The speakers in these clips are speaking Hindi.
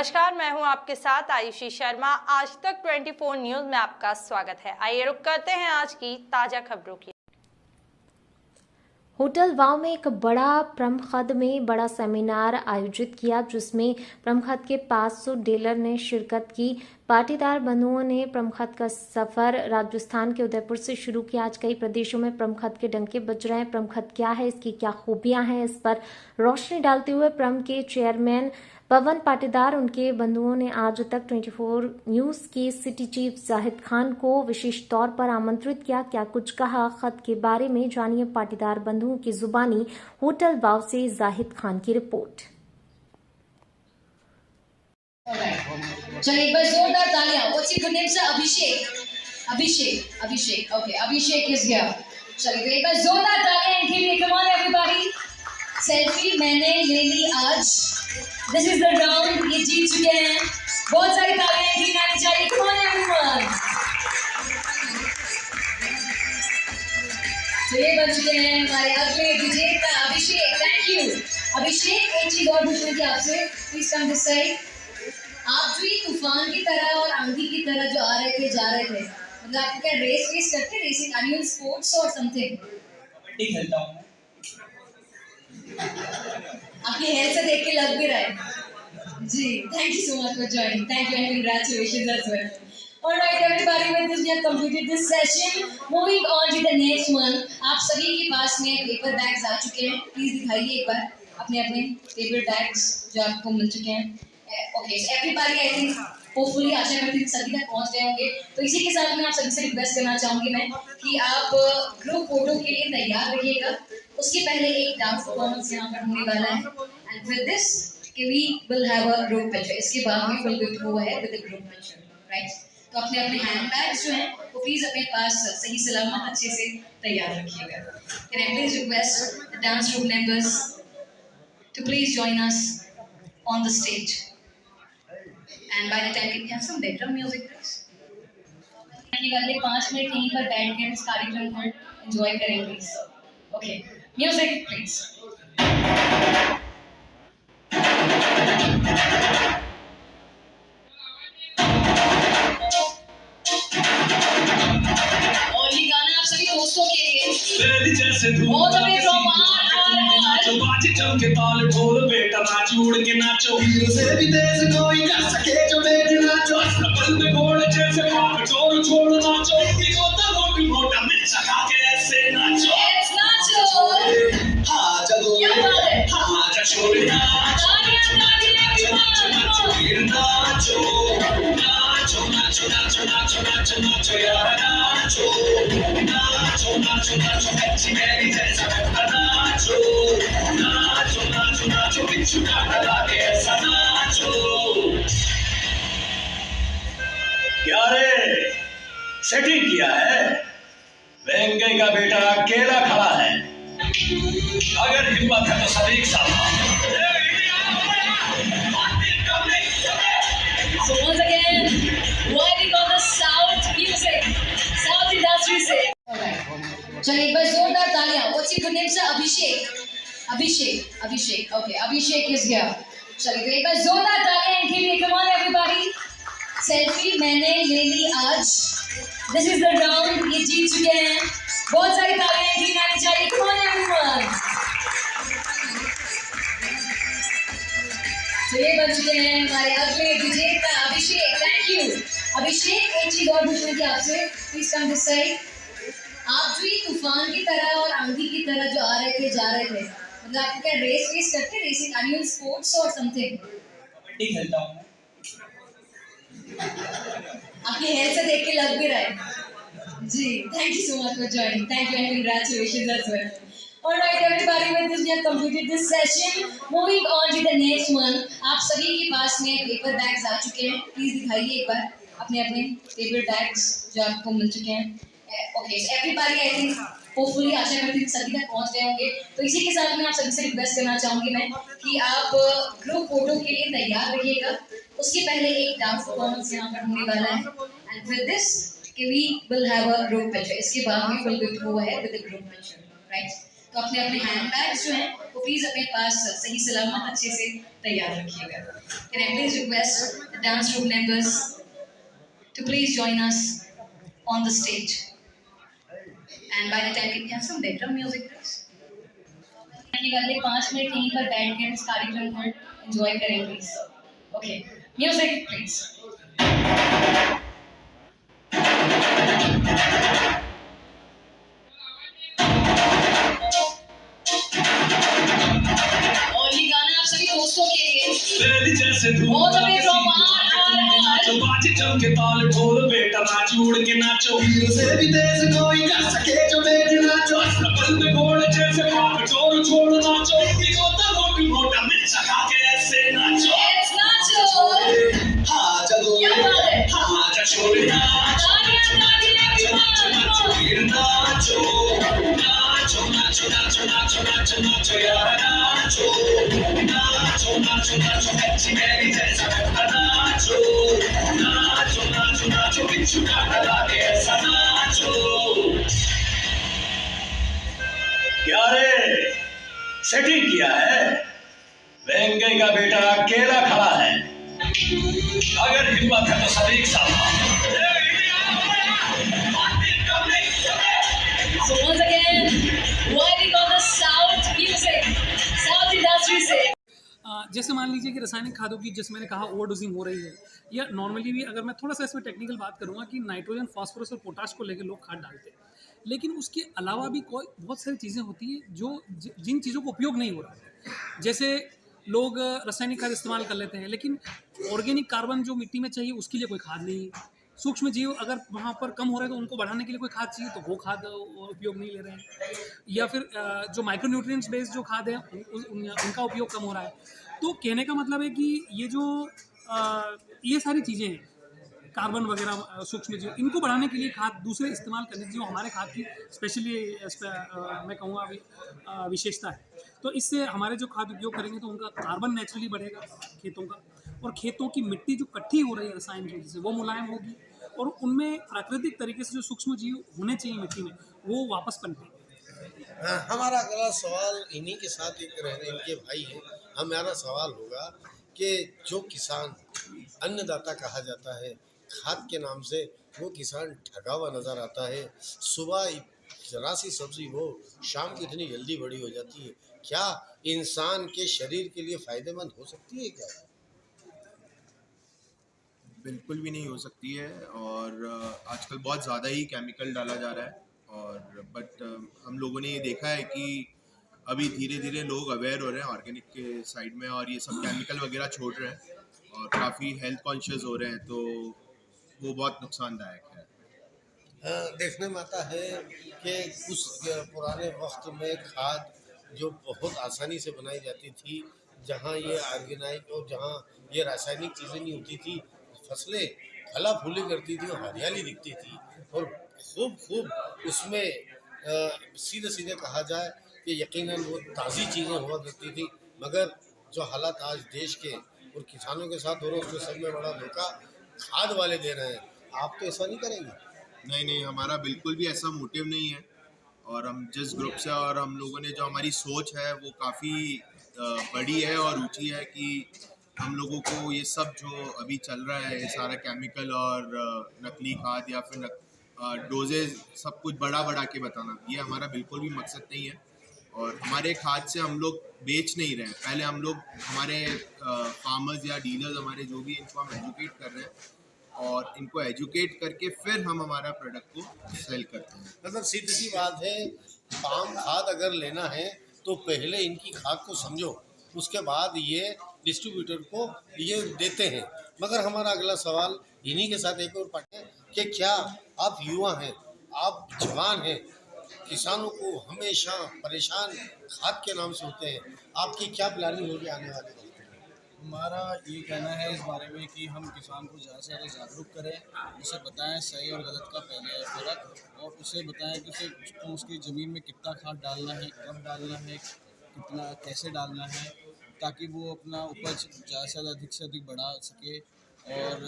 नमस्कार, मैं हूं आपके साथ आयुषी शर्मा। आज तक 24 न्यूज में आपका स्वागत है। आइए रुक करते हैं आज की ताजा खबरों की। होटल वाव में एक बड़ा प्रमखद में बड़ा सेमिनार आयोजित किया, जिसमें प्रमखद के 500 डीलर ने शिरकत की। पाटीदार बंधुओं ने प्रमखद का सफर राजस्थान के उदयपुर से शुरू किया। आज कई प्रदेशों में प्रमखद के डंके बज रहे हैं। प्रमखद क्या है, इसकी क्या खूबियां हैं, इस पर रोशनी डालते हुए प्रम के चेयरमैन पवन पाटीदार उनके बंधुओं ने आज तक 24 न्यूज के सिटी चीफ जाहिद खान को विशेष तौर पर आमंत्रित किया। क्या कुछ कहा खत के बारे में, जानिए पाटीदार बंधुओं की जुबानी। होटल वाव से जाहिद खान की रिपोर्ट। चलिए एक बार जोरदार तालियां। What's your good name sir? Abhishek okay, Abhishek is here. चलिए तो एक बार जोरदार तालियां इनके लिए। Come on everybody. सेल्फी मैंने ले ली आज। दिस इज द राउंड, ये जीत चुके हैं। बहुत सारी तालियां इनकी आनी चाहिए। Come on everyone. तो ये बन चुके हैं हमारे अगले विजेता अभिषेक। थैंक यू अभिषेक। एक चीज और पूछनी थी आपसे, प्लीज कम दिस साइड। आप जो ये तूफान की तरह और आंधी की तरह जो आ रहे थे जा रहे थे, मतलब आप क्या रेस करते हैं? Racing, are you in sports और समथिंग? कबड्डी खेलता हूँ। आपकी हेल्थ से देख के लग भी रहा है जी। Thank you so much for joining. Thank you and congratulations as well. Alright everybody, with this we have completed this session. Moving on to the next one. आप सभी के पास में पेपर बैग्स आ चुके हैं। प्लीज दिखाइए एक बार अपने अपने पेपर बैग्स जो आपको मिल चुके हैं। Okay, everybody I think hopefully आशा करती हूँ सभी तक पहुँच गए होंगे। तो इसी के साथ में आप सभी से रिक्वेस्ट करना चाहूँगी मैं कि आप ग्रुप फोटो के लिए तैयार रहिएगा। उसके पहले एक डांस परफॉर्मेंस यहाँ पर होने वाला है and with this we will have a group picture. इसके बाद में will go through ahead with the group picture, right? तो अपने अपने हैंड बैग्स जो हैं वो प्लीज अपने पास सही सलामत अच्छे से तैयार रखिएगा। Can I please request the dance group members to please join us on the stage and by the time we have some background music please. अगले 5 मिनट यहीं पर बैठ के इस कार्यक्रम को एंजॉय करें प्लीज। Okay, music please. और ये गाना आप सभी दोस्तों के लिए। All the way from RRR। बाजे चल के ताल ढोल बेटा नाच उड़ के नाचो। से भी तेज कोई कर सके जो मेज नाचो। बल में घोड़ जैसे भाग जोर छोड़ नाचो। गोता गोटी मोटा मिर्च खा के ऐसे नाचो। Let's नाचो। हाँ जगो हाँ जगो नाचो नाचो नाचो नाचो नाचो नाचो नाचो यार नाचो नाचो नाचो नाचो बच्ची मेरी जैसा नाचो नाचो नाचो नाचो बिच्छू काटा लाके ऐसा नाचो। क्या रे सेटिंग किया है? वेंकई का बेटा अकेला खड़ा है। अगर हिम्मत है तो सब एक साथ। So once again, why we got the South music, South industry से। चलिए एक बार जोरदार तालियां। What's your good name sir? Abhishek okay, Abhishek is here। चलिए तो एक बार जोरदार तालियां इनके लिए। Come on everybody। सेल्फी मैंने ले ली आज। This is the round, ये जीत चुके हैं। बहुत सारी तालियां इनकी आनी चाहिए। Come on everyone। तो ये बन चुके हैं हमारे अगले विजेता अभिषेक। थैंक यू अभिषेक। एक चीज और पूछनी थी आपसे, प्लीज कम दिस साइड। आप जो ये तूफान की तरह और आंधी की तरह जो आ रहे थे जा रहे थे, मतलब आप क्या रेस करते हैं? Racing, are you in sports और समथिंग? कबड्डी खेलता हूँ। आपकी हेल्थ से देख के लग भी रहा है जी। Thank you so much for joining. Thank you and congratulations as well. Alright everybody, with this we have completed this session. Moving on to the next one. आप सभी के पास में पेपर बैग्स आ चुके हैं। प्लीज दिखाइए एक बार अपने अपने पेपर बैग्स जो आपको मिल चुके हैं। Okay, everybody I think hopefully आशा करती हूँ सभी तक पहुँच गए होंगे। तो इसी के साथ में आप सभी से रिक्वेस्ट करना चाहूँगी मैं कि आप ग्रुप फोटो के लिए तैयार रहिएगा। उसके पहले एक डांस परफॉर्मेंस यहाँ पर होने वाला है and with this we will have a group picture. इसके बाद में will go through ahead with the group picture, right? तो अपने अपने हैंड बैग्स जो हैं वो प्लीज अपने पास सही सलामत अच्छे से तैयार रखिएगा। Can I please request the dance group members to please join us on the stage and by the time can have some background music please. अगले 5 मिनट यहीं पर बैठ कर इस कार्यक्रम को एंजॉय करें प्लीज। Okay, music please. और ये गाना आप सभी दोस्तों के लिए जैसे धूप All the way from RRR। बाजे चल के ताल ठोल बेटा नाचो उड़ के नाचो से भी तेज कोई कर सके जो मेरे नाचो बल में घोड़े जैसे भाग छोड़ छोड़ नाचो मोटा मिर्चा खा के ऐसे नाचो Let's नाचो। हाँ जगो क्या बात है? हाँ जा छोड़ नाचो नाचो नाचो नाचो नाचो नाचो नाचो नाचो यार नाचो नाचो नाचो नाचो अच्छी मेरी जैसा नाचो नाचो नाचो नाचो बिच्छू काटा लागे ऐसा नाचो। क्या रे सेटिंग किया है? वेंकई का बेटा अकेला खड़ा है, अगर हिम्मत है तो सब एक साथ। So once again, why we got the South music, South industry से। जैसे मान लीजिए कि रासायनिक खादों की, जैसे मैंने कहा, ओवरडोजिंग हो रही है, या नॉर्मली भी अगर मैं थोड़ा सा इसमें टेक्निकल बात करूंगा कि नाइट्रोजन, फास्फोरस और पोटाश को लेकर लोग खाद डालते हैं, लेकिन उसके अलावा भी कोई बहुत सारी चीज़ें होती हैं जो जिन चीज़ों को उपयोग नहीं हो रहा है। जैसे लोग रासायनिक खाद इस्तेमाल कर लेते हैं, लेकिन ऑर्गेनिक कार्बन जो मिट्टी में चाहिए उसके लिए कोई खाद नहीं है। सूक्ष्म जीव अगर वहाँ पर कम हो रहे हैं तो उनको बढ़ाने के लिए कोई खाद चाहिए, तो वो खाद उपयोग नहीं ले रहे हैं। या फिर जो माइक्रोन्यूट्रिएंट्स बेस्ड जो खाद है उनका उपयोग कम हो रहा है। तो कहने का मतलब है कि ये जो ये सारी चीज़ें हैं, कार्बन वगैरह, सूक्ष्म जीव, इनको बढ़ाने के लिए खाद दूसरे इस्तेमाल करने जो हमारे खाद की स्पेशली मैं कहूँगा विशेषता है। तो इससे हमारे जो खाद उपयोग करेंगे तो उनका कार्बन नेचुरली बढ़ेगा खेतों का, और खेतों की मिट्टी जो कट्ठी हो रही है रसायन की वजह से वो मुलायम होगी, और उनमें प्राकृतिक तरीके से जो सूक्ष्म जीव होने चाहिए मिट्टी में वो वापस पनपेंगे। हमारा अगला सवाल इन्हीं के साथ एक रहने इनके भाई हैं, हमारा सवाल होगा कि जो किसान अन्नदाता कहा जाता है, खाद के नाम से वो किसान ठगा हुआ नज़र आता है। सुबह जरा सी सब्जी वो शाम की इतनी जल्दी बड़ी हो जाती है, क्या इंसान के शरीर के लिए फ़ायदेमंद हो सकती है क्या? बिल्कुल भी नहीं हो सकती है, और आजकल बहुत ज़्यादा ही केमिकल डाला जा रहा है। और बट हम लोगों ने ये देखा है कि अभी धीरे धीरे लोग अवेयर हो रहे हैं ऑर्गेनिक के साइड में, और ये सब केमिकल वगैरह छोड़ रहे हैं और काफ़ी हेल्थ कॉन्शियस हो रहे हैं, तो वो बहुत नुकसानदायक है। देखने में आता है कि कुछ पुराने वक्त में खाद जो बहुत आसानी से बनाई जाती थी, जहाँ ये ऑर्गेनाइज और जहाँ ये रासायनिक चीज़ें नहीं होती थी, फसलें फला फूली करती थी और हरियाली दिखती थी, और खूब उसमें सीधे सीधे कहा जाए कि यकीनन वो ताज़ी चीज़ें हुआ करती थी। मगर जो हालात आज देश के और किसानों के साथ हो रहे हैं, उसमें सब में बड़ा धोखा खाद वाले दे रहे हैं। आप तो ऐसा नहीं करेंगे? नहीं, हमारा बिल्कुल भी ऐसा मोटिव नहीं है, और हम जिस ग्रुप से और हम लोगों ने जो हमारी सोच है वो काफ़ी बड़ी है और ऊंची है कि हम लोगों को ये सब जो अभी चल रहा है, ये सारा केमिकल और नकली खाद या फिर डोजेज सब कुछ बढ़ा के बताना, ये हमारा बिल्कुल भी मकसद नहीं है। और हमारे खाद से हम लोग बेच नहीं रहे हैं, पहले हम लोग हमारे फार्मर्स या डीलर्स हमारे जो भी, इनको हम एजुकेट कर रहे हैं, और इनको एजुकेट करके फिर हम हमारा प्रोडक्ट को सेल करते हैं। मतलब सीधी सी बात है, पाम खाद अगर लेना है तो पहले इनकी खाद को समझो, उसके बाद ये डिस्ट्रीब्यूटर को ये देते हैं। मगर हमारा अगला सवाल इन्हीं के साथ एक और पार्ट है कि क्या आप युवा हैं, आप जवान हैं, किसानों को हमेशा परेशान खाद के नाम से होते हैं, आपकी क्या प्लानिंग होगी आने वाले वक्त में? हमारा ये कहना है इस बारे में कि हम किसान को ज़्यादा से ज़्यादा जागरूक करें, उसे बताएं सही और गलत का पहले फ़र्क, और उसे बताएं कि उसे उसकी ज़मीन में कितना खाद डालना है, कब डालना है, कितना कैसे डालना है, ताकि वो अपना उपज ज़्यादा से ज़्यादा अधिक से अधिक बढ़ा सके, और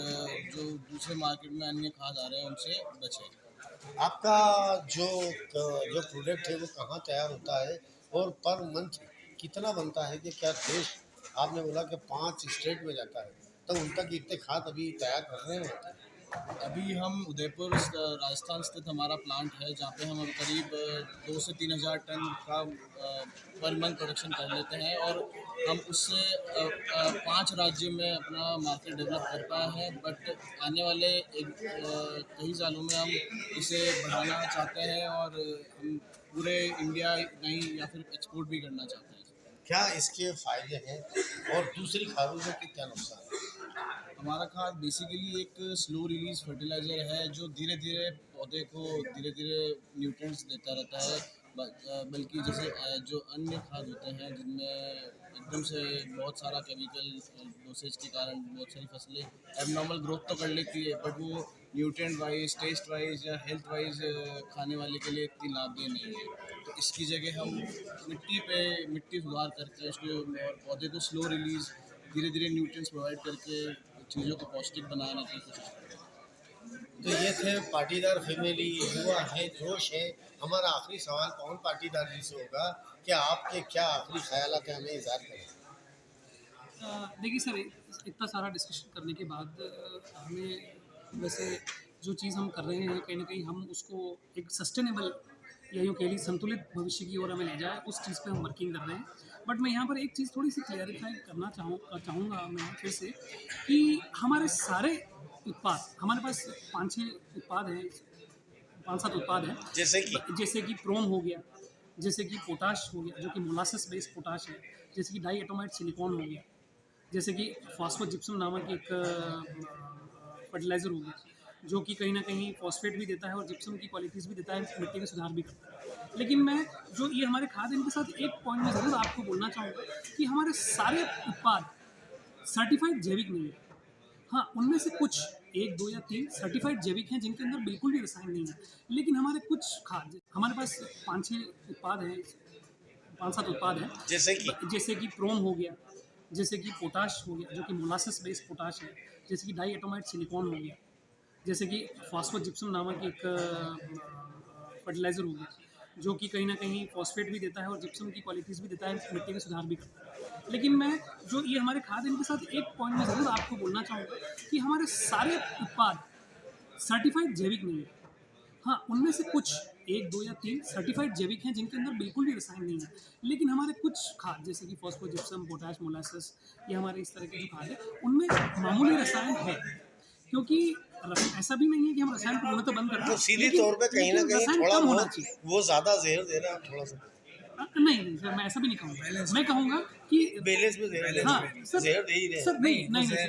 जो दूसरे मार्केट में अन्य खाद आ रहे हैं उनसे बचे। आपका जो प्रोडक्ट है वो कहाँ तैयार होता है और पर मंथ कितना बनता है कि क्या देश, आपने बोला कि 5 स्टेट में जाता है, तो उन तक इतने खाद अभी तैयार कर रहे हैं? अभी हम उदयपुर राजस्थान स्थित हमारा प्लांट है जहाँ पे हम करीब 2 से 3 हज़ार टन का पर मंथ प्रोडक्शन कर लेते हैं और हम उससे 5 राज्यों में अपना मार्केट डेवलप कर पाए हैं। बट आने वाले कई सालों में हम इसे बढ़ाना चाहते हैं और हम पूरे इंडिया नहीं या फिर एक्सपोर्ट भी करना चाहते हैं। क्या इसके फायदे हैं और दूसरी खादों से क्या नुकसान है? हमारा खाद बेसिकली एक स्लो रिलीज फर्टिलाइज़र है जो धीरे धीरे पौधे को धीरे धीरे न्यूट्रिएंट्स देता रहता है। बल्कि जैसे जो अन्य खाद होते हैं जिनमें एकदम से बहुत सारा केमिकल डोसेज के कारण बहुत सारी फसलें एबनॉर्मल ग्रोथ तो कर लेती है, बट वो न्यूट्रिएंट वाइज, टेस्ट वाइज या हेल्थ वाइज खाने वाले के लिए इतनी लाभदेय नहीं है। तो इसकी जगह हम मिट्टी सुधार करके उसके और पौधे को स्लो रिलीज धीरे धीरे न्यूट्रिएंट्स प्रोवाइड करके चीज़ों को पौष्टिक बनाने की कोशिश करते हैं। तो ये थे पाटीदार फैमिली, युवा है, जोश है। हमारा आखिरी सवाल पवन पाटीदार जी से होगा कि आपके क्या आखिरी ख्यालात हैं, हमें इज़हार करें। देखिए सर, इतना सारा डिस्कशन करने के बाद हमें वैसे जो चीज़ हम कर रहे हैं कहीं ना कहीं हम उसको एक सस्टेनेबल या यूँ कह लीजिए संतुलित भविष्य की ओर हमें ले जाए, उस चीज़ पे हम वर्किंग कर रहे हैं। बट मैं यहाँ पर एक चीज़ थोड़ी सी क्लियरिफाई करना चाहूँगा मैं फिर से कि हमारे सारे उत्पाद, हमारे पास 5-6 उत्पाद हैं, 5-7 उत्पाद हैं, जैसे कि प्रोम हो गया, जैसे कि पोटाश हो गया जो कि मोलासिस बेस्ड पोटाश है, जैसे कि डाई एटोमाइड सिलिकॉन हो गया, जैसे कि फॉस्फोजिप्सम नामक एक फर्टिलाइज़र हो गया जो कि कहीं ना कहीं फॉस्फेट भी देता है और जिप्सम की क्वालिटीज़ भी देता है, मिट्टी में सुधार भी करता है। लेकिन मैं जो ये हमारे खाद, इनके साथ एक पॉइंट में ज़रूर आपको बोलना चाहूँगा कि हमारे सारे उत्पाद सर्टिफाइड जैविक नहीं है। हाँ, उनमें से कुछ 1, 2 या 3 सर्टिफाइड जैविक हैं जिनके अंदर बिल्कुल भी रसायन नहीं है। लेकिन हमारे कुछ खाद, हमारे पास 5-6 उत्पाद हैं, 5-7 उत्पाद हैं, जैसे कि प्रोम हो गया, जैसे कि पोटाश हो गया जो कि मोलासिस बेस्ड पोटाश है, जैसे कि डाई एटोमाइड सिलिकॉन हो गया, जैसे कि फॉस्फोजिप्सम नामक एक फर्टिलाइज़र हो गया जो कि कहीं ना कहीं फॉस्फेट भी देता है और जिप्सम की क्वालिटीज़ भी देता है, मिट्टी में सुधार भी करता है। लेकिन मैं जो ये हमारे खाद, इनके साथ एक पॉइंट में ज़रूर आपको बोलना चाहूँगा कि हमारे सारे उत्पाद सर्टिफाइड जैविक नहीं है। हाँ, उनमें से कुछ 1, 2 या 3 सर्टिफाइड जैविक हैं जिनके अंदर बिल्कुल भी रसायन नहीं है। लेकिन हमारे कुछ खाद जैसे कि फॉस्फोजिप्सम, पोटाश, मोलासिस, ये हमारे इस तरह के जो खाद है उनमें मामूली रसायन है, क्योंकि ऐसा भी नहीं है कि हम रसायन को पूर्णतः बंद कर दें। तो सीधे तौर पे कहीं ना कहीं थोड़ा बहुत वो ज़्यादा जहर दे रहा है, थोड़ा सा नहीं सर, मैं ऐसा भी नहीं कहूँगा। मैं कहूँगा कि बैलेंस में जहर, हाँ सर, जहर दे ही रहे हैं। सर नहीं,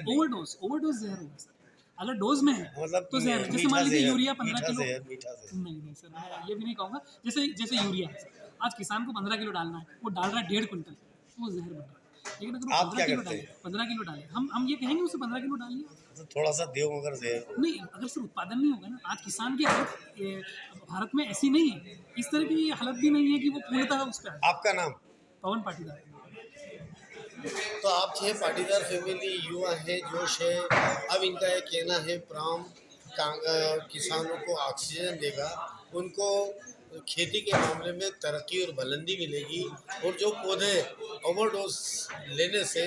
ओवरडोज जहर होगा सर। अगर डोज में है मतलब तो जहर, जैसे मान लीजिए यूरिया 15 किलो, मीठा जहर। नहीं सर, मैं ये भी नहीं कहूँगा। जैसे यूरिया है, आज किसान को 15 किलो डालना है, वो डाल रहा है 1.5 क्विंटल, तो वो जहर बन रहा है। लेकिन अगर आप क्या करते हैं? 15 किलो डालें, हम ये कहेंगे उसे 15 किलो डालिए, तो थोड़ा सा देव मगर जहर नहीं, अगर सिर्फ उत्पादन नहीं होगा ना, आज किसान की हालत भारत में ऐसी नहीं है, इस तरह की हालत भी नहीं है कि वो पूर्णतः उस पर। आपका नाम? पवन पाटीदार। तो आप थे पाटीदार फैमिली, युवा है, जोश है। अब इनका ये कहना है प्राम किसानों को ऑक्सीजन देगा, उनको खेती के मामले में तरक्की और बुलंदी मिलेगी, और जो पौधे ओवरडोज लेने से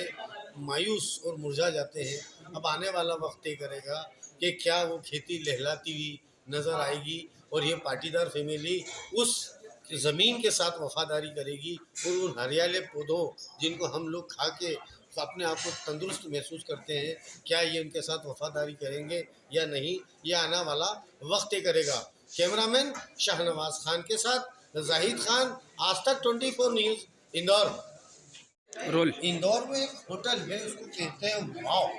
मायूस और मुरझा जाते हैं, अब आने वाला वक्त तय करेगा कि क्या वो खेती लहलाती हुई नज़र आएगी और ये पाटीदार फैमिली उस ज़मीन के साथ वफादारी करेगी और उन हरियाले पौधों जिनको हम लोग खा के अपने आप को तंदुरुस्त महसूस करते हैं, क्या ये उनके साथ वफादारी करेंगे या नहीं, ये आने वाला वक्त तय करेगा। कैमरामैन शाहनवाज खान के साथ जाहिद खान, आज तक 24 न्यूज़, इंदौर। इंदौर में एक होटल है, उसको कहते हैं वाव।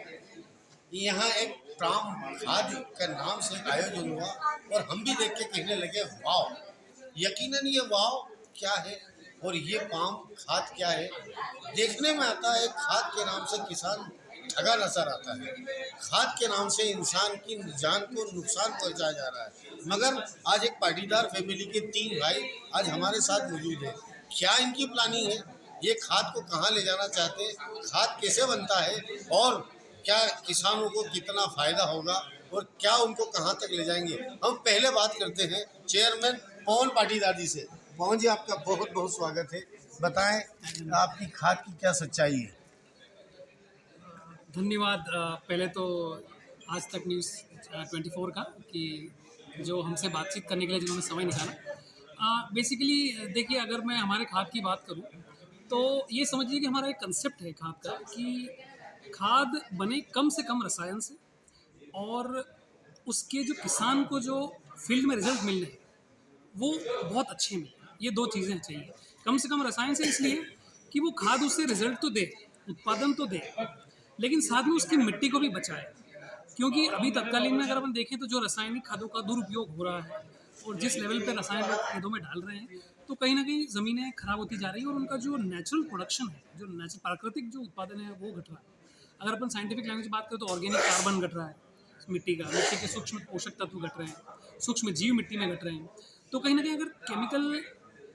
यहाँ एक प्राम खाद का नाम से आयोजन हुआ और हम भी देख के कहने लगे वाव। यकीनन ये वाव क्या है और ये पाम खाद क्या है, देखने में आता है। खाद के नाम से किसान ठगा नजर आता है, खाद के नाम से इंसान की जान को नुकसान पहुंचाया जा रहा है। मगर आज एक पाटीदार फैमिली के 3 भाई आज हमारे साथ मौजूद हैं। क्या इनकी प्लानिंग है, ये खाद को कहाँ ले जाना चाहते हैं, खाद कैसे बनता है और क्या किसानों को कितना फ़ायदा होगा और क्या उनको कहाँ तक ले जाएंगे। हम पहले बात करते हैं चेयरमैन पवन पाटीदार जी से। पवन जी, आपका बहुत बहुत स्वागत है। बताएं आपकी खाद की क्या सच्चाई है? धन्यवाद। पहले तो आज तक न्यूज़ 24 का कि जो हमसे बातचीत करने के लिए जिन्होंने समय निकाला। बेसिकली देखिए, अगर मैं हमारे खाद की बात करूं तो ये समझिए कि हमारा एक कंसेप्ट है खाद का कि खाद बने कम से कम रसायन से और उसके जो किसान को जो फील्ड में रिजल्ट मिलने हैं वो बहुत अच्छे मिले। ये दो चीज़ें चाहिए। कम से कम रसायन से इसलिए कि वो खाद उससे रिजल्ट तो दे, उत्पादन तो दे, लेकिन साथ में उसकी मिट्टी को भी बचाए। क्योंकि अभी तत्कालीन में अगर अपन देखें तो जो रासायनिक खादों का दुरुपयोग हो रहा है और जिस लेवल पे रसायन लोग खेतों में डाल रहे हैं, तो कहीं ना कहीं ज़मीनें खराब होती जा रही है और उनका जो नेचुरल प्रोडक्शन है, जो नेचुरल प्राकृतिक जो उत्पादन है वो घट रहा है। अगर अपन साइंटिफिक लैंग्वेज बात करें तो ऑर्गेनिक कार्बन घट रहा है मिट्टी का, मिट्टी के सूक्ष्म पोषक तत्व घट रहे हैं, सूक्ष्म जीव मिट्टी में घट रहे हैं। तो कहीं ना कहीं अगर केमिकल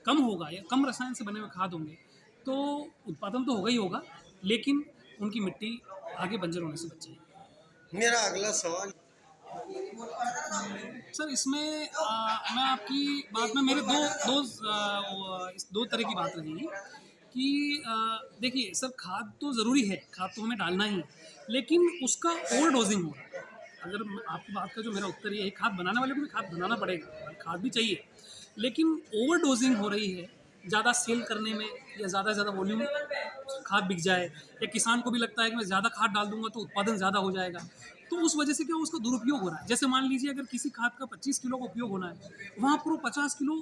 कम होगा या कम रसायन से बने हुए खाद होंगे तो उत्पादन तो होगा ही होगा, लेकिन उनकी मिट्टी आगे बंजर होने से बचेगी। मेरा अगला सवाल सर, इसमें मैं आपकी बात में मेरे दो तरह की बात रहेगी कि देखिए सर, खाद तो ज़रूरी है, खाद तो हमें डालना ही है, लेकिन उसका ओवर डोजिंग हो रहा है। अगर आपकी बात का जो मेरा उत्तर ये है, खाद बनाने वाले को भी खाद बनाना पड़ेगा, खाद भी चाहिए, लेकिन ओवर डोजिंग हो रही है। ज़्यादा सेल करने में या ज़्यादा वॉल्यूम खाद बिक जाए, या किसान को भी लगता है कि मैं ज़्यादा खाद डाल दूंगा तो उत्पादन ज़्यादा हो जाएगा, तो उस वजह से क्या उसका दुरुपयोग हो रहा है। जैसे मान लीजिए अगर किसी खाद का 25 किलो का उपयोग होना है, वहाँ पर 50 किलो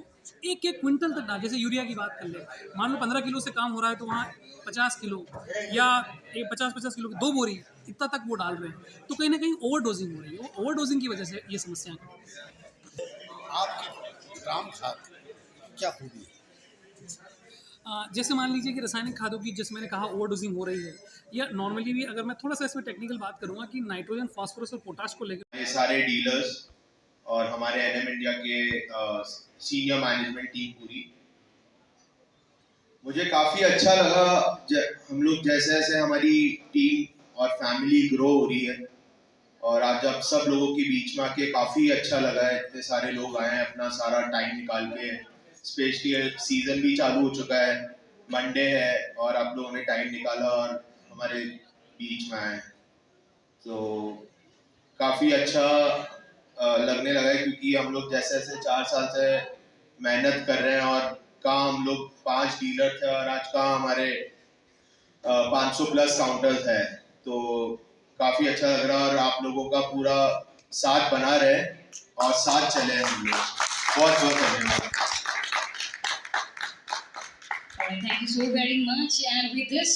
एक क्विंटल तक डाल। जैसे यूरिया की बात कर ले, मान लो 15 किलो से काम हो रहा है तो वहाँ 50 किलो या 50 किलो की 2 बोरी इतना तक वो डाल रहे हैं, तो कहीं ना कहीं ओवर डोजिंग हो रही है। ओवर डोजिंग की वजह से ये समस्याएं आपकी राम खाद क्या खूबी है? जैसे मान लीजिए कि रासायनिक खादों की, जैसे मैंने कहा, ओवर डोजिंग हो रही है, या नॉर्मली भी अगर मैं थोड़ा सा इसमें टेक्निकल बात करूंगा कि नाइट्रोजन, फास्फोरस और पोटाश को लेकर ये सारे डीलर्स और हमारे एनएम इंडिया के सीनियर मैनेजमेंट टीम पूरी, मुझे काफ़ी अच्छा लगा। हम लोग जैसे जैसे हमारी टीम और फैमिली ग्रो हो रही है, और आज जब सब लोगों के बीच में आके काफ़ी अच्छा लगा है। इतने सारे लोग आए हैं अपना सारा टाइम निकाल के, स्पेशली सीज़न भी चालू हो चुका है, मंडे है और आप लोगों ने टाइम निकाला और हमारे बीच में आए, तो काफ़ी अच्छा लगने लगा है। क्योंकि हम लोग जैसे जैसे 4 साल से मेहनत कर रहे हैं, और कहाँ हम लोग 5 डीलर थे और आज कहाँ हमारे 500 प्लस काउंटर्स है, तो काफ़ी अच्छा लग रहा है। और आप लोगों का पूरा साथ बना रहे और साथ चले हम लोग। बहुत बहुत धन्यवाद। Thank you so very much. And with this,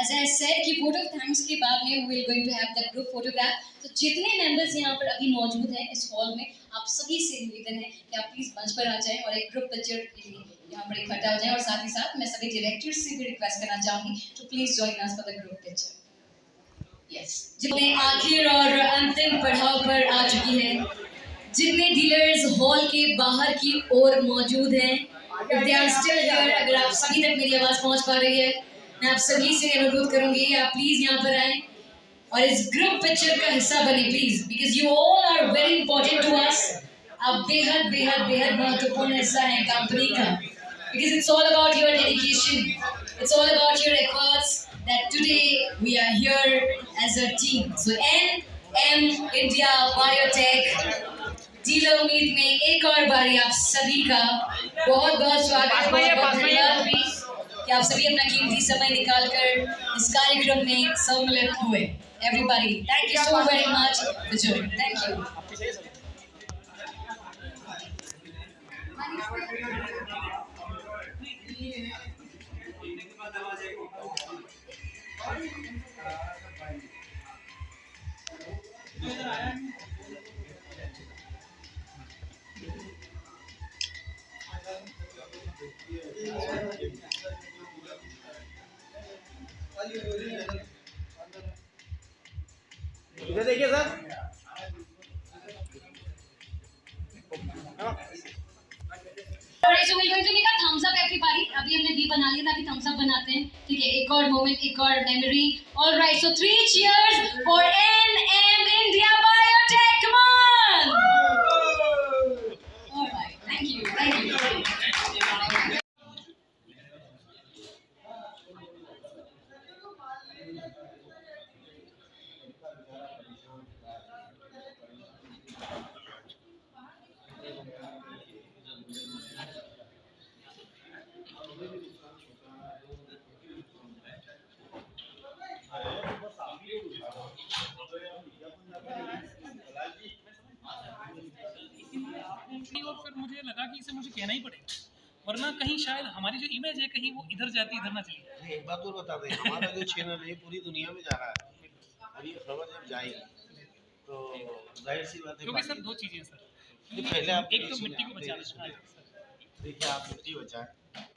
as I said, कि vote of thanks के बाद में we are going to have that group photograph. तो जितने members यहाँ पर अभी मौजूद हैं इस हॉल में, आप सभी से निवेदन है कि आप प्लीज मंच पर आ जाएं और एक ग्रुप पिक्चर के लिए यहाँ पर इकट्ठा हो जाएं। और साथ ही साथ मैं सभी डायरेक्टर्स से भी रिक्वेस्ट करना चाहूँगी to please join us for the group picture. Yes. जितने आखिर और अंतिम पड़ाव पर आ चुकी है, जितने डीलर्स हॉल के बाहर की ओर मौजूद हैं, If they are still here, अगर आप सभी तक मेरी आवाज़ पहुँच पा रही है, मैं आप सभी से अनुरोध करूँगी आप प्लीज़ यहाँ पर आएं और इस ग्रुप पिक्चर का हिस्सा बने please, because you all are very important to us. आप बेहद बेहद बेहद महत्वपूर्ण हिस्सा हैं कंपनी का, because it's all about your dedication, it's all about your efforts that today we are here as a team. So NM India Biotech dealer meet में एक और बारी आप सभी का बहुत बहुत स्वागत, बहुत बहुत धन्यवाद भी कि आप सभी अपना कीमती समय निकालकर इस कार्यक्रम में सम्मिलित हुए। Everybody, thank you so very much for joining. Thank you. इधर देखिए sir. So we're going to make a thumbs up everybody. अभी हमने V बना लिया ताकि thumbs up बनाते हैं, ठीक है? एक और moment, एक और memory. All right, so 3 cheers for NM India Biotech. Come on! All right, thank you, thank you. लगा कि इसे मुझे कहना ही पड़ेगा, वरना कहीं शायद हमारी जो इमेज है कहीं वो इधर जाती इधर ना चली जाए। नहीं, एक बात और बता दें, हमारा जो चैनल है पूरी दुनिया में जा रहा है, और ये खबर जब जाएगी तो जाहिर सी बात है। क्योंकि सर दो चीज़ें हैं सर, पहले आप एक तो मिट्टी को बचाना है। देखिए, आप मिट्टी बचाएं,